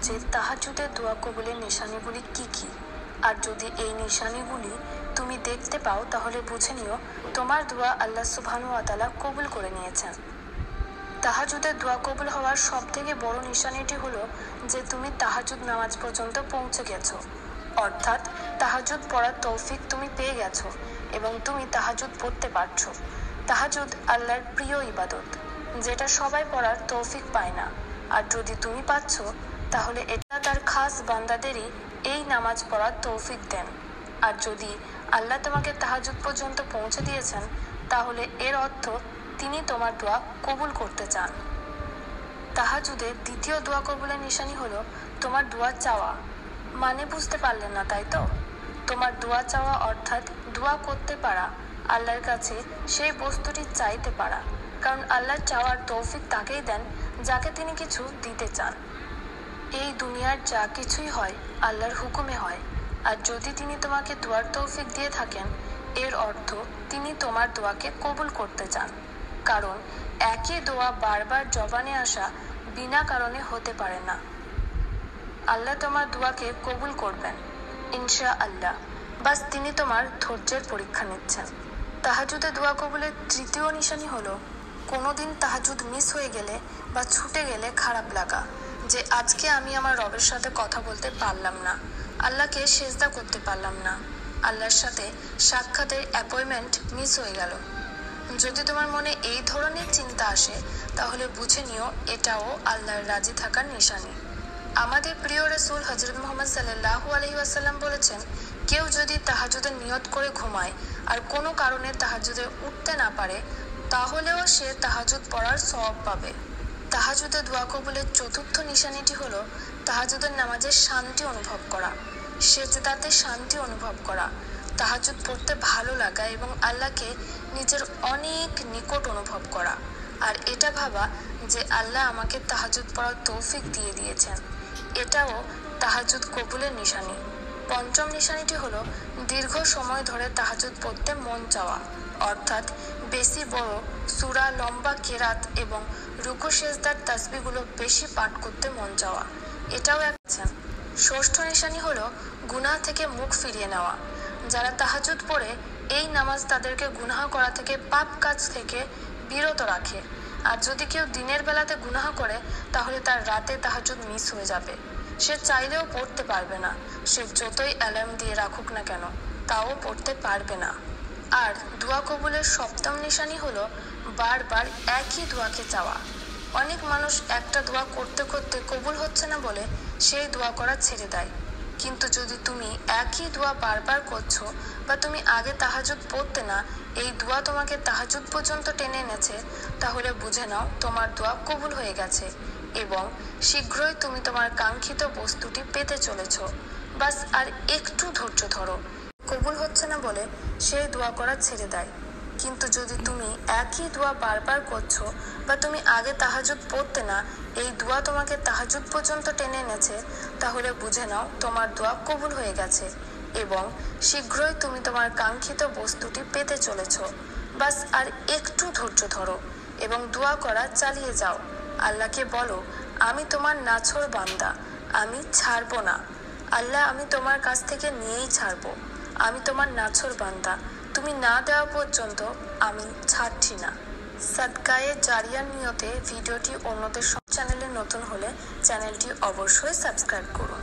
যে তাহাজ্জুদের দোয়া কবুলের নিশানিগুলি কি কি, আর যদি এই নিশানিগুলি তুমি দেখতে পাও তাহলে বুঝে নিও তোমার দোয়া আল্লাহ সুবহানাহু ওয়া তাআলা কবুল করে নিয়েছেন। তাহাজ্জুদের দোয়া কবুল হওয়ার সবথেকে বড় নিশানিটি হলো যে তুমি তাহাজ্জুদ নামাজ পর্যন্ত পৌঁছে গেছো, অর্থাৎ তাহাজ্জুদ পড়ার তৌফিক তুমি পেয়ে গেছো এবং তুমি তাহাজ্জুদ পড়তে পারছো। তাহাজ্জুদ আল্লাহর প্রিয় ইবাদত, যেটা সবাই পড়ার তৌফিক পায় না, আর যদি তুমি পাচ্ছ তাহলে এটা তার খাস বান্দাদেরই এই নামাজ পড়ার তৌফিক দেন। আর যদি আল্লাহ তোমাকে তাহাজ্জুদ পর্যন্ত পৌঁছে দিয়েছেন তাহলে এর অর্থ তিনি তোমার দোয়া কবুল করতে চান। তাহাজ্জুদের দ্বিতীয় দোয়া কবুলের নিশানি হলো তোমার দোয়া চাওয়া। মানে বুঝতে পারলেন না তাই তো? তোমার দোয়া চাওয়া অর্থাৎ দোয়া করতে পারা, আল্লাহর কাছে সেই বস্তুটি চাইতে পারা, কারণ আল্লাহ চাওয়ার তৌফিক তাকেই দেন যাকে তিনি কিছু দিতে চান। এই দুনিয়ার যা কিছুই হয় আল্লাহর হুকুমে হয়, আর যদি তিনি তোমাকে দোয়ার তৌফিক দিয়ে থাকেন এর অর্থ তিনি তোমার দোয়াকে কবুল করতে চান, কারণ একই দোয়া বারবার জবানে আসা বিনা কারণে হতে পারে না। আল্লাহ তোমার দোয়াকে কবুল করবেন ইনশাআল্লাহ, বাস তিনি তোমার ধৈর্যের পরীক্ষা নিচ্ছেন। তাহাজ্জুদে দোয়া কবুলের তৃতীয় নিশানি হলো কোনোদিন তাহাজ্জুদ মিস হয়ে গেলে বা ছুটে গেলে খারাপ লাগা, যে আজকে আমি আমার রবের সাথে কথা বলতে পারলাম না, আল্লাহকে সেজদা করতে পারলাম না, আল্লাহর সাথে সাক্ষাতের অ্যাপয়েন্টমেন্ট মিস হয়ে গেল। যদি তোমার মনে এই ধরনের চিন্তা আসে তাহলে বুঝে নিও এটাও আল্লাহর রাজি থাকার নিশানি। আমাদের প্রিয় রাসূল হযরত মুহাম্মদ সাল্লাল্লাহু আলাইহি ওয়াসাল্লাম বলেছেন, কেউ যদি তাহাজ্জুদের নিয়ত করে ঘুমায় আর কোনো কারণে তাহাজ্জুদে উঠতে না পারে তাহলেও সে তাহাজ্জুদ পড়ার সওয়াব পাবে। তাহাজ্জুদে দোয়া কবুলের চতুর্থ নিশানিটি হলো তাহাজ্জুদের নামাজে শান্তি অনুভব করা, সেজদাতে শান্তি অনুভব করা, তাহাজ্জুদ পড়তে ভালো লাগা এবং আল্লাহকে নিজের অনেক নিকট অনুভব করা, আর এটা ভাবা যে আল্লাহ আমাকে তাহাজ্জুদ পড়ার তৌফিক দিয়ে দিয়েছেন। এটাও তাহাজ্জুদ কবুলের নিশানি। পঞ্চম নিশানিটি হলো দীর্ঘ সময় ধরে তাহাজ্জুদ পড়তে মন চাওয়া, অর্থাৎ বেশি বড় সূরা, লম্বা কেরাত এবং রুকু সেজদার তাসবিহগুলো বেশি পাঠ করতে মন চাওয়া, এটাও একটা। ষষ্ঠ নিশানি হলো গুনাহ থেকে মুখ ফিরিয়ে নেওয়া। যারা তাহাজ্জুদ পড়ে এই নামাজ তাদেরকে গুনাহ করা থেকে, পাপ কাজ থেকে বিরত রাখে। আর যদি কেউ দিনের বেলাতে গুনাহ করে তাহলে তার রাতে তাহাজ্জুদ মিস হয়ে যাবে, সে চাইলেও পড়তে পারবে না, সে যতই অ্যালার্ম দিয়ে রাখুক না কেন তাও পড়তে পারবে না। আর দোয়া কবুলের সপ্তম নিশানি হলো বারবার একই দোয়াকে চাওয়া। অনেক মানুষ একটা দোয়া করতে করতে কবুল হচ্ছে না বলে সেই দোয়া করা ছেড়ে দেয়, কিন্তু যদি তুমি একই দোয়া বারবার করছো বা তুমি আগে তাহাজ্জুদ পড়তে না, এই দোয়া তোমাকে তাহাজ্জুদ পর্যন্ত টেনে এনেছে, তাহলে বুঝে নাও তোমার দোয়া কবুল হয়ে গেছে এবং শীঘ্রই তুমি তোমার কাঙ্ক্ষিত বস্তুটি পেতে চলেছ। বাস আর একটু ধৈর্য ধরো। কবুল হচ্ছে না বলে সেই দোয়া করা ছেড়ে দেয়, কিন্তু যদি তুমি একই দোয়া বারবার করছো বা তুমি আগে তাহাজ্জুদ পড়তে না, এই দোয়া তোমাকে তাহাজ্জুদ পর্যন্ত টেনে এনেছে, তাহলে বুঝে নাও তোমার দোয়া কবুল হয়ে গেছে এবং শীঘ্রই তুমি তোমার কাঙ্ক্ষিত বস্তুটি পেতে চলেছ। বাস আর একটু ধৈর্য ধরো এবং দোয়া করা চালিয়ে যাও। আল্লাহকে বলো, আমি তোমার নাছোড় বান্দা, আমি ছাড়বো না। আল্লাহ, আমি তোমার কাছ থেকে নিয়েই ছাড়বো। আমি তোমার নাছোড় বান্দা, তুমি না দেওয়া পর্যন্ত আমি ছাড়ছি না। সাদকায়ে জারিয়ার নিয়তে ভিডিওটি অন্যদের চ্যানেলে নতুন হলে চ্যানেলটি অবশ্যই সাবস্ক্রাইব করুন।